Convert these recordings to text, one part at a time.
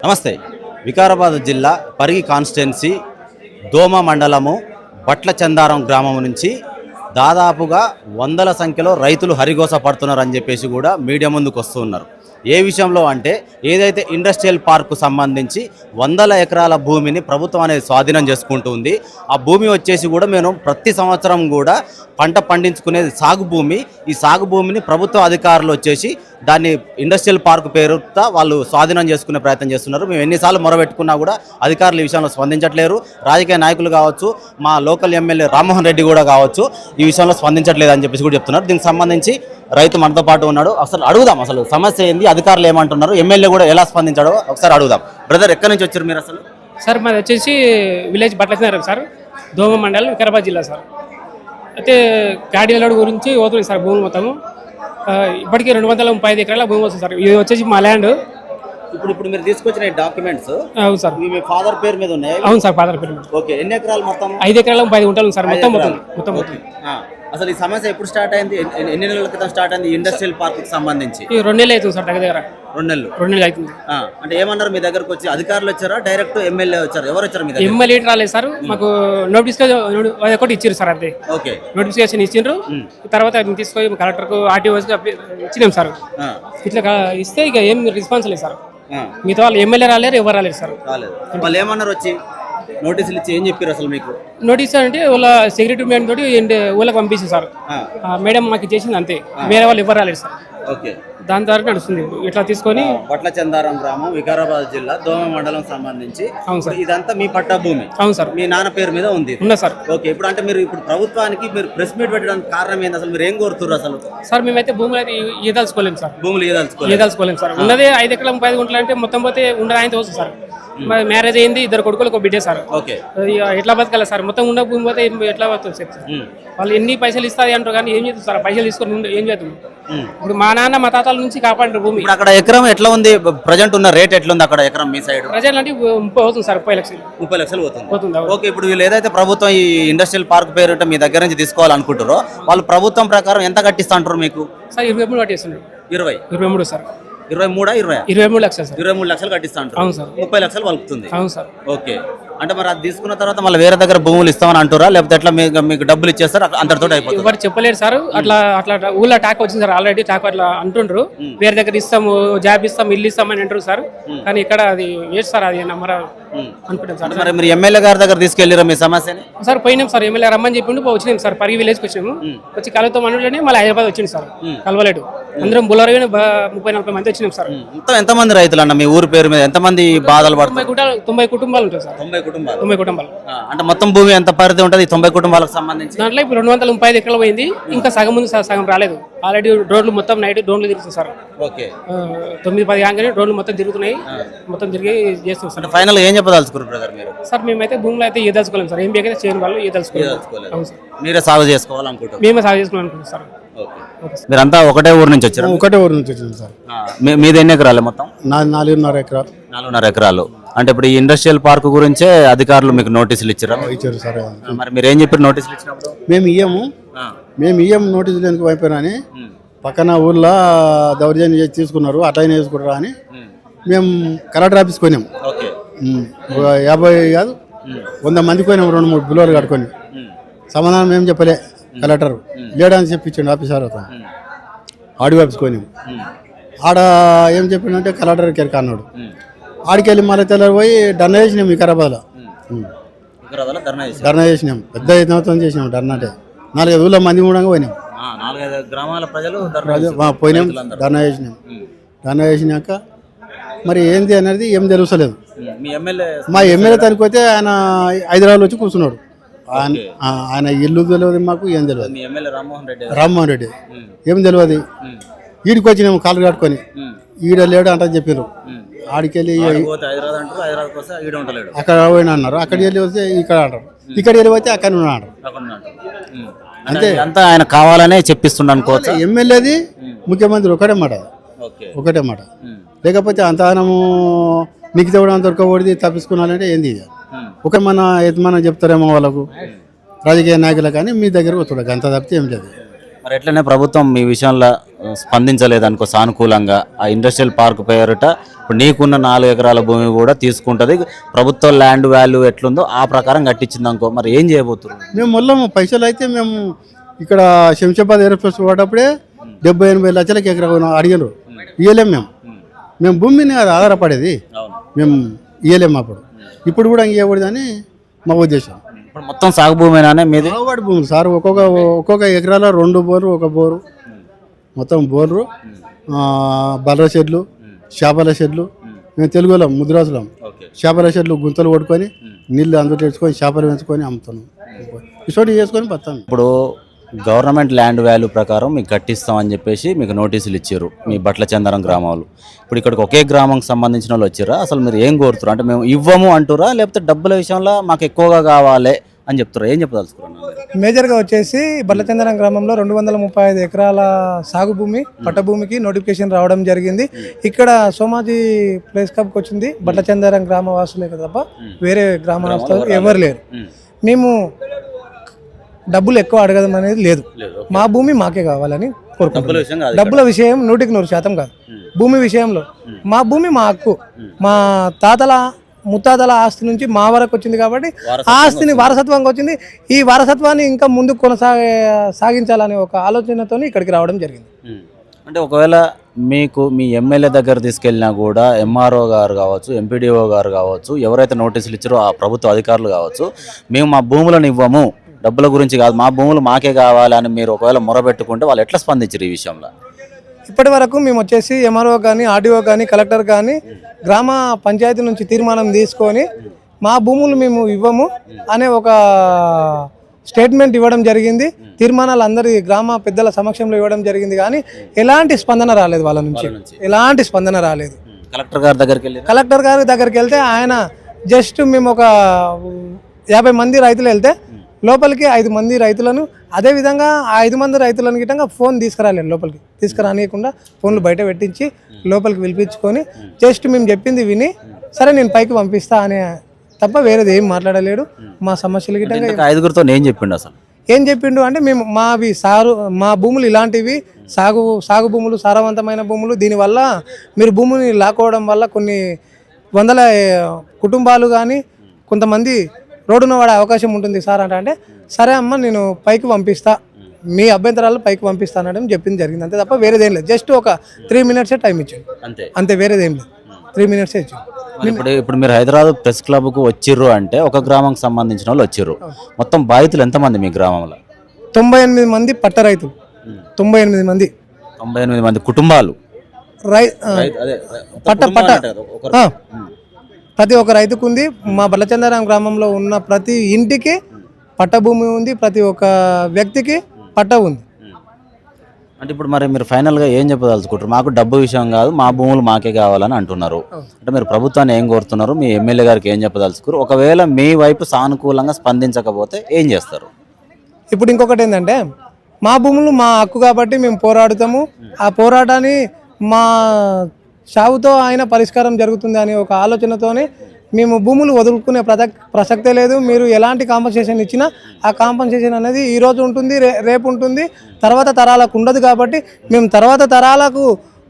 నమస్తే. వికారాబాద్ జిల్లా పరిగి కాన్స్టిట్యున్సీ దోమ మండలము బట్ల చందారం గ్రామం నుంచి దాదాపుగా వందల సంఖ్యలో రైతులు హరిగోస పడుతున్నారని చెప్పేసి కూడా మీడియా ముందుకు వస్తూ ఉన్నారు. ఏ విషయంలో అంటే ఏదైతే ఇండస్ట్రియల్ పార్కు సంబంధించి వందల ఎకరాల భూమిని ప్రభుత్వం అనేది స్వాధీనం చేసుకుంటూ ఉంది. ఆ భూమి వచ్చేసి కూడా మేము ప్రతి సంవత్సరం కూడా పంట పండించుకునేది సాగు భూమి. ఈ సాగు భూమిని ప్రభుత్వ అధికారులు వచ్చేసి దాన్ని ఇండస్ట్రియల్ పార్క్ పేరుతో వాళ్ళు స్వాధీనం చేసుకునే ప్రయత్నం చేస్తున్నారు. మేము ఎన్నిసార్లు మొరబెట్టుకున్నా కూడా అధికారులు ఈ విషయంలో స్పందించట్లేరు. రాజకీయ నాయకులు కావచ్చు, మా లోకల్ ఎమ్మెల్యే రామ్మోహన్ రెడ్డి కూడా కావచ్చు ఈ విషయంలో స్పందించట్లేదు అని చెప్పేసి కూడా చెప్తున్నారు. దీనికి సంబంధించి రైతు మనతో పాటు ఉన్నాడు. అసలు అడుగుదాం, అసలు సమస్య ఏంది, అధికారులు ఏమంటున్నారు, ఎమ్మెల్యే కూడా ఎలా స్పందించాడో ఒకసారి అడుగుదాం. బ్రదర్, ఎక్కడి నుంచి వచ్చారు మీరు? అసలు సార్ మాది వచ్చేసి విలేజ్ బట్లచంద్రం సార్, దోమ మండలం, వికారాబాద్ జిల్లా సార్. అయితే గాడిలోడ్ గురించి పోతుంది సార్ భూమి మొత్తము. ఇప్పటికీ 235 ఎకరాల భూమి వస్తుంది సార్. ఇది వచ్చేసి మా ల్యాండ్. ఇప్పుడు మీరు తీసుకొచ్చిన డాక్యుమెంట్స్ అవును సార్, మీ ఫాదర్ పేరు మీద ఉన్నాయి? అవును సార్, ఫాదర్ పేరు మీద. ఓకే, ఎన్ని ఎకరాలు మొత్తం? 5 ఎకరాల 10 గుంటలు సార్ మొత్తం మొత్తం. అసలు ఈ సమస్య ఎప్పుడు స్టార్ట్ అయింది, ఎన్ని నెలల క్రితం స్టార్ట్ అయింది ఇండస్ట్రియల్ పార్క్ కి సంబంధించి? ఈ 2 నెలలు అవుతుంది సార్, దగ్గర 2 నెలలు అవుతుంది. అంటే ఏమన్నారు, మీ దగ్గరకు వచ్చి అధికారులు వచ్చారా, డైరెక్ట్ ఎమ్మెల్యే వచ్చారు, ఎవరు వచ్చారు మీ దగ్గర? ఎమ్మెల్యే రాలేదు సార్, మాకు ఒకటి ఇచ్చారు సార్. అంతే, ఓకే, నోటిఫికేషన్ ఇచ్చిండ్రు. తర్వాత తీసుకొని కలెక్టర్కు, ఆర్టీఓకి ఇచ్చినాం సార్. ఇట్లా ఇస్తే ఇక ఏం రెస్పాన్స్ లేదు సార్. మిగతా వాళ్ళు ఎమ్మెల్యే రాలేరు, ఎవరు రాలేదు సార్. వాళ్ళు ఏమన్నారు వచ్చి నోటీసులు ఇచ్చి ఏం చెప్పారు అసలు మీకు? నోటీస్ అంటే వాళ్ళ సెక్రటరీ మేడం తోటి ఊళ్ళకి పంపించింది సార్. మేడం మాకు చేసింది అంతే, వేరే వాళ్ళు ఎవరు రాలేదు సార్. ఓకే, దాని ద్వారా నడుస్తుంది. ఇట్లా తీసుకొని బట్ల చందారం గ్రామం, వికారాబాద్ జిల్లా, దోమ మండలం సంబంధించి. అవును సార్, ఇదంతా మీ పట్టా భూమి? అవును సార్, మీ నాన్న పేరు మీద ఉంది? ఉన్నా సార్. ఓకే, ఇప్పుడు అంటే మీరు ప్రభుత్వానికి మీరు ప్రెస్ మీట్ పెట్టడానికి కారణం ఏంది, అసలు మీరు ఏం కోరుతున్నారు అసలు? సార్ మేమైతే భూములు అయితే ఇదలుచుకోలేము సార్. భూములు ఇదలుచుకోలేము సార్. ఉన్నదే 5 ఎకరాల 30 గుంటలు అంటే మొత్తం పోతే ఉండదు ఆయనతో వస్తుంది సార్. మ్యారేజ్ అయింది, 2 కొడుకులు, 1 బిడ్డే సార్. ఓకే, ఎట్లా బతకాలి సార్? మొత్తం ఉన్న భూమి పోతే ఎట్లా బతుకు సార్? వాళ్ళు ఎన్ని పైసలు ఇస్తారు అంటారు కానీ ఏం చేస్తారు సార్? పైసలు తీసుకొని ఏం చేద్దాం? ఇప్పుడు మా నాన్న మా తాతల నుంచి కాపాడిన భూమి. అక్కడ ఎకరం ఎట్లా ఉంది, ప్రజెంట్ ఉన్న రేట్ ఎట్లా ఉంది అక్కడ ఎకరం మీ సైడ్? ప్రజలు అంటే 30 అవుతుంది సార్, 30 లక్షలు. 30 లక్షలు పోతుంది. ఓకే, ఇప్పుడు వీళ్ళు ఏదైతే ప్రభుత్వం ఈ ఇండస్ట్రియల్ పార్క్ పేరు మీ దగ్గర నుంచి తీసుకోవాలనుకుంటారో వాళ్ళు ప్రభుత్వం ప్రకారం ఎంత కట్టిస్తా అంటారు మీకు? సార్ 23 కట్టేస్తున్నారు. 23 సార్. 23 లక్షలు సార్. 23 లక్షలు కట్టిస్తా అంటారు. అవును సార్. 30 లక్షలు వలుపుతుంది. అవును సార్. ఓకే, అంటే మరి అది తీసుకున్న తర్వాత మళ్ళీ వేరే దగ్గర భూములు ఇస్తామని అంటారా, లేకపోతే ఎట్లా మీకు డబ్బులు ఇచ్చేస్తారు అంతటితో అయిపోతుంది? ఎవరు చెప్పలేరు సార్. అట్లా ఊళ్ళో టాక్ వచ్చింది సార్, ఆల్రెడీ టాక్ అట్లా అంటుండ్రు. వేరే దగ్గర ఇస్తాము, జాబ్ ఇస్తాం, ఇల్లు ఇస్తామని అంటారు సార్. కానీ ఇక్కడ అది వేస్ట్ సార్, అది నమ్మరా అనుకుంటాం సార్. మరి మీరు ఎమ్మెల్యే గారి దగ్గర తీసుకెళ్ళారా మీ సమస్యని? సార్ పోయినాం సార్, ఎమ్మెల్యే రమ్మని చెప్పిండు, వచ్చినాం సార్. పరిగి విలేజ్కి వచ్చినాము. వచ్చి కలుగుతాం అనులోనే మళ్ళీ హైదరాబాద్ వచ్చింది సార్. కలవలేడు, అందరం బుల్లర్ 30-40 మంది వచ్చినాం సార్. ఎంతమంది రైతులు అన్న మీ ఊరు పేరు మీద? ఎంతమంది బాధలు పడుతున్నారు? 90 కుటుంబాలు ఉంటాయి సార్. 90 కుటుంబాలు. అంటే మొత్తం భూమి ఎంత పరిధి ఉంటుంది 90 కుటుంబాలకు సంబంధించి? దాంట్లో ఇప్పుడు 235 ఎకరాలు పోయింది. ఇంకా సగం ఉంది సార్, సగం రాలేదు. ఆల్రెడీ రోడ్లు మొత్తం నైట్ డ్రోన్లు తిరుగుతుంది సార్. ఓకే, 9-10 కాగానే డ్రోన్లు మొత్తం తిరుగుతున్నాయి. మొత్తం తిరిగి చేస్తాం సార్. ఫైనల్ ఏం చెప్పదలుచుకున్నారు బ్రదర్ మీరు? సార్ మేమైతే భూములు అయితే ఏదలుచుకోలేము సార్. ఏం అయితే చేయని వాళ్ళు ఏదలుచుకోలేదు. అవును సార్, మీరే సాగు చేసుకోవాలనుకుంటారు? మేమే సాగు చేసుకోవాలనుకుంటున్నాం సార్. మీరంతా ఒకటే ఊరు నుంచి వచ్చారు? ఒకటే ఊరు నుంచి వచ్చింది సార్. మీది ఎన్ని ఎకరాలు మొత్తం? 4.5 ఎకరాలు. 4.5 ఎకరాలు. అంటే ఇప్పుడు ఈ ఇండస్ట్రియల్ పార్క్ గురించే అధికారులు మీకు నోటీసులు ఇచ్చారా? ఇచ్చారు సార్. మరి మీరు ఏం చెప్పారు నోటీసులు ఇచ్చినప్పుడు? మేము ఇయ్యము నోటీసులు ఎందుకు అయిపోయినా అని పక్కన ఊర్లో దౌర్జన్యం చేసి తీసుకున్నారు, అటైనా వేసుకుంటారా అని మేము కలెక్టర్ ఆఫీస్కి పోయినాం. 50 కాదు 100 మందికి పోయినాం, 2-3 బిల్లులు కట్టుకొని. సమాధానం ఏం చెప్పలే కలెక్టర్, లేడని చెప్పించండి ఆఫీసర్ అతను. ఆడియో ఆఫీస్కి పోయినాం. ఆడ ఏం చెప్పిండంటే కలెక్టర్ కెరక అన్నాడు. ఆడికి వెళ్ళి మళ్ళీ తెల్లారి పోయి ధర్నా చేసినాం వికారాబాద్లో. ధర్నా చేసినాం, పెద్ద ఎత్తున చేసినాం ధర్నా. అంటే 4-5 ఊళ్ళో మంది కూడా పోయినాం. 4-5 గ్రామాల ప్రజలు పోయినాం, ధర్నా చేసినాం. ధర్నా చేసినాక మరి ఏంది అనేది ఏం తెలుస్తలేదు. మా ఎమ్మెల్యే తనకపోతే ఆయన హైదరాబాద్ వచ్చి కూర్చున్నాడు. ఆయన ఇల్లు తెలియదు మాకు, ఏం తెలియదు. రామ్మోహన్ రెడ్డి ఏం తెలియదు. ఈడికి వచ్చినాము కాళ్ళు కట్టుకొని, ఈడ లేడు అంటే చెప్పారు. ఆడికెళ్ళి అక్కడ పోయినా అన్నారు, అక్కడికి వెళ్ళి వస్తే ఇక్కడ అంటారు, ఇక్కడికి వెళ్ళి పోతే అక్కడ అంటారు. అంతే, అంతా ఆయన కావాలనే చెప్పిస్తుండ అనుకోవచ్చు. ఎమ్మెల్యేది ముఖ్యమంత్రి ఒకటే మాట. లేకపోతే అంతనము నీకు తెవడం దొరకకూడదు, తప్పించుకున్నానంటే ఏంది? ఒక మనం చెప్తారేమో వాళ్ళకు, రాజకీయ నాయకులు కానీ మీ దగ్గర వస్తుడు అంత తప్పితే ఏం లేదు. మరి ఎట్లనే ప్రభుత్వం మీ విషయంలో స్పందించలేదనుకో సానుకూలంగా, ఆ ఇండస్ట్రియల్ పార్క్ పేరిట ఇప్పుడు నీకున్న 4 ఎకరాల భూమి కూడా తీసుకుంటుంది, ప్రభుత్వ ల్యాండ్ వాల్యూ ఎట్లుందో ఆ ప్రకారం కట్టించింది అనుకో, మరి ఏం చేయబోతున్నారు? మేము మొల్లము పైసలు అయితే మేము ఇక్కడ శంషాబాద్ ఏరోస్పేస్ పోయేటప్పుడే 70-80 లక్షలకి ఎకరా అడిగారు, ఇయ్యలేము మేము భూమి మీద కదా ఆధారపడేది, మేము ఇయ్యలేము అప్పుడు. ఇప్పుడు కూడా ఇవ్వకూడదని మా ఉద్దేశం. ఇప్పుడు మొత్తం సాగు భూమేనానే మీది? సాగుబడి భూములు సార్, ఒక్కొక్క ఎకరాలో 2 బోర్లు, 1 బోరు, మొత్తం బోర్లు, బర్ర షెడ్లు, చేపల షెడ్లు. మేము తెలుగులో ముద్రాసులం, చేపల షెడ్లు గుంతలు కొట్టుకొని నీళ్ళు అందులో తెచ్చుకొని చేపలు పెంచుకొని అమ్ముతున్నాం, ఇసోటి చేసుకొని బతాం. ఇప్పుడు గవర్నమెంట్ ల్యాండ్ వాల్యూ ప్రకారం మీకు కట్టిస్తామని చెప్పేసి మీకు నోటీసులు ఇచ్చారు మీ బట్లచందరం గ్రామాలు. ఇప్పుడు ఇక్కడికి ఒకే గ్రామంకి సంబంధించిన వాళ్ళు వచ్చారా? అసలు మీరు ఏం కోరుతున్నారు? అంటే మేము ఇవ్వము అంటురా, లేకపోతే డబ్బుల విషయంలో మాకు ఎక్కువగా కావాలి అని చెప్తారా? ఏం చెప్పదలుచుకున్నాను? మేజర్గా వచ్చేసి బట్లచందరం గ్రామంలో 235 ఎకరాల సాగు భూమి పట్టభూమికి నోటిఫికేషన్ రావడం జరిగింది. ఇక్కడ సోమాజీ ప్లేస్ కప్కి వచ్చింది బట్లచందరం గ్రామ వాసులే తప్ప వేరే గ్రామస్తులు ఎవరు లేరు. మేము డబ్బులు ఎక్కువ అడగడం అనేది లేదు, మా భూమి మాకే కావాలని కోరుకుంటున్నాం. డబ్బుల విషయం 100% కాదు, భూమి విషయంలో మా భూమి మా హక్కు, మా తాతల ముత్తాతల ఆస్తి నుంచి మా వరకు వచ్చింది కాబట్టి ఆస్తిని వారసత్వంగా వచ్చింది. ఈ వారసత్వాన్ని ఇంకా ముందుకు సాగించాలనే ఒక ఆలోచనతో ఇక్కడికి రావడం జరిగింది. అంటే ఒకవేళ మీకు మీ ఎమ్మెల్యే దగ్గర తీసుకెళ్ళినా కూడా ఎంఆర్ఓ గారు కావచ్చు, ఎంపీడీఓ గారు కావచ్చు, ఎవరైతే నోటీసులు ఇచ్చారో ఆ ప్రభుత్వ అధికారులు కావచ్చు, మేము మా భూములను ఇవ్వము, డబ్బుల గురించి కాదు, మా భూములు మాకే కావాలి అని మీరు ఒకవేళ మొరబెట్టుకుంటే వాళ్ళు ఎట్లా స్పందించారు ఈ విషయంలో? ఇప్పటి వరకు మేము వచ్చేసి ఎంఆర్ఓ కానీ, ఆర్డీఓ కానీ, కలెక్టర్ కానీ గ్రామ పంచాయతీ నుంచి తీర్మానం తీసుకొని మా భూములు మేము ఇవ్వము అనే ఒక స్టేట్మెంట్ ఇవ్వడం జరిగింది. తీర్మానాలు అందరి గ్రామ పెద్దల సమక్షంలో ఇవ్వడం జరిగింది, కానీ ఎలాంటి స్పందన రాలేదు వాళ్ళ నుంచి, ఎలాంటి స్పందన రాలేదు. కలెక్టర్ గారి దగ్గరికి వెళ్తే ఆయన జస్ట్ మేము ఒక 50 మంది రైతులు వెళ్తే లోపలికి 5 మంది రైతులను, అదేవిధంగా ఆ 5 మంది రైతులను గిట్టంగా ఫోన్ తీసుకురాలేదు, లోపలికి తీసుకురానియకుండా ఫోన్లు బయట పెట్టించి లోపలికి పిలిపించుకొని జస్ట్ మేము చెప్పింది విని సరే నేను పైకి పంపిస్తా అనే తప్ప వేరేది ఏం మాట్లాడలేడు. మా సమస్యలు గిట్టంగా 5గురితో ఏం చెప్పిండు అసలు? ఏం చెప్పిండు అంటే మేము మా భూములు ఇలాంటివి సాగు భూములు, సారవంతమైన భూములు, దీనివల్ల మీరు భూమిని లాక్కోవడం వల్ల కొన్ని వందల కుటుంబాలు కానీ కొంతమంది రోడ్డున పడే అవకాశం ఉంటుంది సార్ అంటే సరే అమ్మ నేను పైకి పంపిస్తా, మీ అభ్యంతరాలు పైకి పంపిస్తా అనడం చెప్పింది జరిగింది, అంతే తప్ప వేరేదేం లేదు. జస్ట్ ఒక 3 మినిట్సే టైం ఇచ్చాడు, అంతే, వేరేదేం లేదు, 3 మినిట్సే ఇచ్చాడు. ఇప్పుడు మీరు హైదరాబాద్ ప్రెస్ క్లబ్కు వచ్చిర్రు అంటే ఒక గ్రామంకి సంబంధించిన వాళ్ళు వచ్చిర్రు, మొత్తం బాధితులు ఎంతమంది మీ గ్రామంలో? 98 మంది పట్ట రైతులు, 98 మంది కుటుంబాలు, ప్రతి ఒక్క రైతుకు ఉంది. మా బట్లచందరం గ్రామంలో ఉన్న ప్రతి ఇంటికి పట్టభూమి ఉంది, ప్రతి ఒక్క వ్యక్తికి పట్ట ఉంది. అంటే ఇప్పుడు మరి మీరు ఫైనల్గా ఏం చెప్పదలుచుకుంటారు? మాకు డబ్బు విషయం కాదు, మా భూములు మాకే కావాలని అంటున్నారు. అంటే మీరు ప్రభుత్వాన్ని ఏం కోరుతున్నారు? మీ ఎమ్మెల్యే గారికి ఏం చెప్పదలుచుకోరు? ఒకవేళ మీ వైపు సానుకూలంగా స్పందించకపోతే ఏం చేస్తారు? ఇప్పుడు ఇంకొకటి ఏంటంటే మా భూములు మా హక్కు కాబట్టి మేము పోరాడుతాము, ఆ పోరాటాన్ని మా చావుతో ఆయన పరిష్కారం జరుగుతుంది అనే ఒక ఆలోచనతోనే మేము భూములు వదులుకునే ప్రసక్తే లేదు. మీరు ఎలాంటి కాంపన్సేషన్ ఇచ్చినా ఆ కాంపన్సేషన్ అనేది ఈరోజు ఉంటుంది, రేపు ఉంటుంది, తర్వాత తరాలకు ఉండదు. కాబట్టి మేము తర్వాత తరాలకు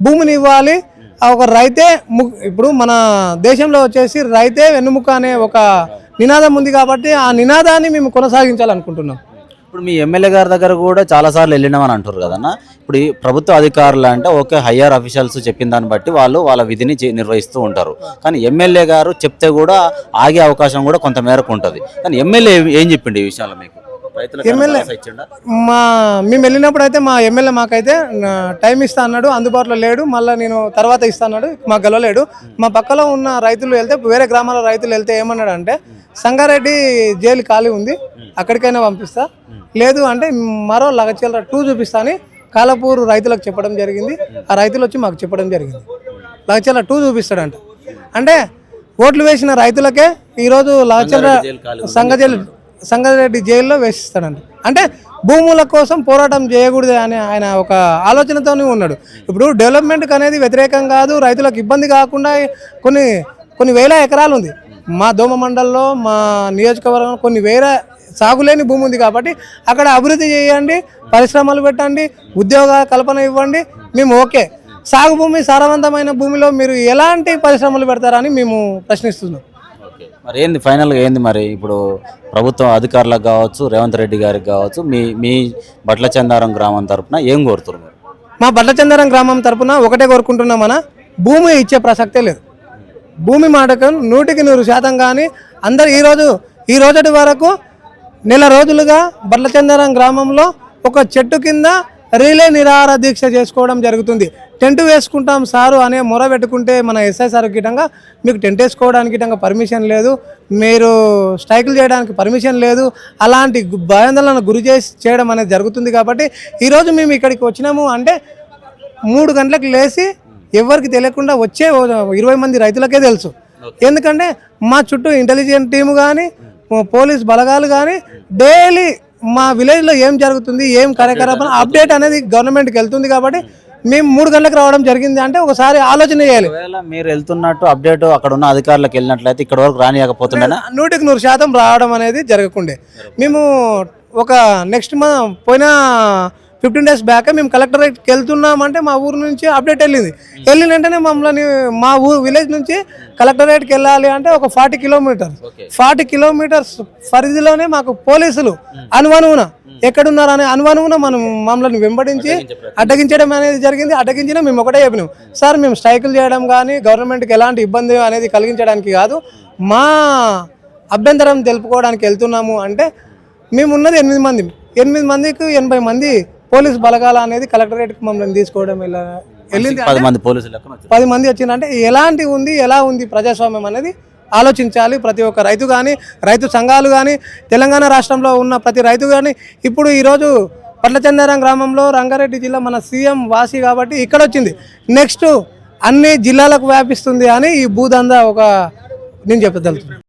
భూమిని ఇవ్వాలి. ఆ ఒక రైతే ఇప్పుడు మన దేశంలో వచ్చేసి రైతే వెన్నుముక అనే ఒక నినాదం ఉంది కాబట్టి ఆ నినాదాన్ని మేము కొనసాగించాలనుకుంటున్నాం. ఇప్పుడు మీ ఎమ్మెల్యే గారి దగ్గర కూడా చాలాసార్లు వెళ్ళినామని అంటారు కదన్నా. ఇప్పుడు ఈ ప్రభుత్వ అధికారులు అంటే ఓకే, హయ్యర్ అఫీషియల్స్ చెప్పిన దాన్ని బట్టి వాళ్ళు వాళ్ళ విధిని నిర్వహిస్తూ ఉంటారు. కానీ ఎమ్మెల్యే గారు చెప్తే కూడా ఆగే అవకాశం కూడా కొంత మేరకు ఉంటుంది. కానీ ఎమ్మెల్యే ఏం చెప్పిండు ఈ విషయంలో మీకు? మేము వెళ్ళినప్పుడు అయితే మా ఎమ్మెల్యే మాకైతే టైం ఇస్తా అన్నాడు, అందుబాటులో లేడు, మళ్ళీ నేను తర్వాత ఇస్తా అన్నాడు, మాకు గెలవలేడు. మా పక్కలో ఉన్న రైతులు వెళ్తే, వేరే గ్రామాల రైతులు వెళ్తే ఏమన్నాడు అంటే సంగారెడ్డి జైలు ఖాళీ ఉంది, అక్కడికైనా పంపిస్తా, లేదు అంటే మరో లగచర్ల 2 చూపిస్తా అని కాలపూర్ రైతులకు చెప్పడం జరిగింది. ఆ రైతులు వచ్చి మాకు చెప్పడం జరిగింది లగచర్ల 2 చూపిస్తాడంట. అంటే ఓట్లు వేసిన రైతులకే ఈరోజు లగచర్ల సంగారెడ్డి జైల్లో వేసిస్తాడంట. అంటే భూముల కోసం పోరాటం చేయకూడదు అని ఆయన ఒక ఆలోచనతోనే ఉన్నాడు. ఇప్పుడు డెవలప్మెంట్కి అనేది వ్యతిరేకం కాదు, రైతులకు ఇబ్బంది కాకుండా కొన్ని వేల ఎకరాలు ఉంది మా దోమ మండలంలో, మా నియోజకవర్గంలో కొన్ని వేల సాగులేని భూమి ఉంది కాబట్టి అక్కడ అభివృద్ధి చేయండి, పరిశ్రమలు పెట్టండి, ఉద్యోగ కల్పన ఇవ్వండి, మేము ఓకే. సాగు భూమి సారవంతమైన భూమిలో మీరు ఎలాంటి పరిశ్రమలు పెడతారని మేము ప్రశ్నిస్తున్నాం. మరి ఏంది ఫైనల్గా ఏంది మరి ఇప్పుడు ప్రభుత్వం అధికారులకు కావచ్చు, రేవంత్ రెడ్డి గారికి కావచ్చు, మీ బట్ల చందారం గ్రామం తరపున ఏం కోరుతున్నారు? మా బట్లచందరం గ్రామం తరపున ఒకటే కోరుకుంటున్నామన్నా, భూమి ఇచ్చే ప్రసక్తే లేదు. భూమి మాటకు 100% కానీ అందరు ఈ రోజటి వరకు నెల రోజులుగా బట్లచందరం గ్రామంలో ఒక చెట్టు కింద రీలే నిరాహార దీక్ష చేసుకోవడం జరుగుతుంది. టెంట్ వేసుకుంటాం సారు అనే మొర పెట్టుకుంటే మన ఎస్ఐ సార్ గిటంగా మీకు టెంట్ వేసుకోవడానికి గిటంగా పర్మిషన్ లేదు, మీరు స్ట్రైకులు చేయడానికి పర్మిషన్ లేదు, అలాంటి భయాందోళనకు గురి చేయడం అనేది జరుగుతుంది. కాబట్టి ఈరోజు మేము ఇక్కడికి వచ్చినాము అంటే 3 గంటలకు లేచి ఎవరికి తెలియకుండా వచ్చే 20 మంది రైతులకే తెలుసు. ఎందుకంటే మా చుట్టూ ఇంటెలిజెంట్ టీము కానీ పోలీస్ బలగాలు కానీ డైలీ మా విలేజ్లో ఏం జరుగుతుంది, ఏం కార్యకలాపాలు అప్డేట్ అనేది గవర్నమెంట్కి వెళ్తుంది. కాబట్టి మేము 3 గంటలకు రావడం జరిగింది అంటే ఒకసారి ఆలోచన చేయాలి. ఒకవేళ మీరు వెళ్తున్నట్టు అప్డేట్ అక్కడ ఉన్న అధికారులకు వెళ్ళినట్లయితే ఇక్కడ వరకు రానియకపోతుండేనా? 100% రావడం అనేది జరగకుండే. మేము ఒక నెక్స్ట్ పోయిన 15 డేస్ బ్యాక్ మేము కలెక్టరేట్కి వెళ్తున్నామంటే మా ఊరు నుంచి అప్డేట్ వెళ్ళింది. వెళ్ళిన వెంటనే మమ్మల్ని మా విలేజ్ నుంచి కలెక్టరేట్కి వెళ్ళాలి అంటే ఒక 40 కిలోమీటర్స్ పరిధిలోనే మాకు పోలీసులు అనువనువున ఎక్కడున్నారనే అనువనువున మమ్మల్ని వెంబడించి అడ్డగించడం అనేది జరిగింది. అడ్డగించినా మేము ఒకటే చెప్పినాం, సార్ మేము స్ట్రైకులు చేయడం కానీ గవర్నమెంట్కి ఎలాంటి ఇబ్బంది అనేది కలిగించడానికి కాదు, మా అభ్యంతరం తెలుపుకోవడానికి వెళ్తున్నాము అంటే మేము ఉన్నది 8 మంది, 8 మందికి 80 మంది పోలీస్ బలగాల అనేది కలెక్టరేట్కి మమ్మల్ని తీసుకోవడం వెళ్ళింది. 10 మంది వచ్చిందంటే ఎలాంటి ఉంది, ఎలా ఉంది ప్రజాస్వామ్యం అనేది ఆలోచించాలి. ప్రతి ఒక్క రైతు కానీ, రైతు సంఘాలు కానీ, తెలంగాణ రాష్ట్రంలో ఉన్న ప్రతి రైతు కానీ ఇప్పుడు ఈరోజు బట్లచందారం గ్రామంలో రంగారెడ్డి జిల్లా మన సీఎం వాసి కాబట్టి ఇక్కడ వచ్చింది, నెక్స్ట్ అన్ని జిల్లాలకు వ్యాపిస్తుంది అని ఈ భూదందా నేను చెప్పదలుచున్నాను.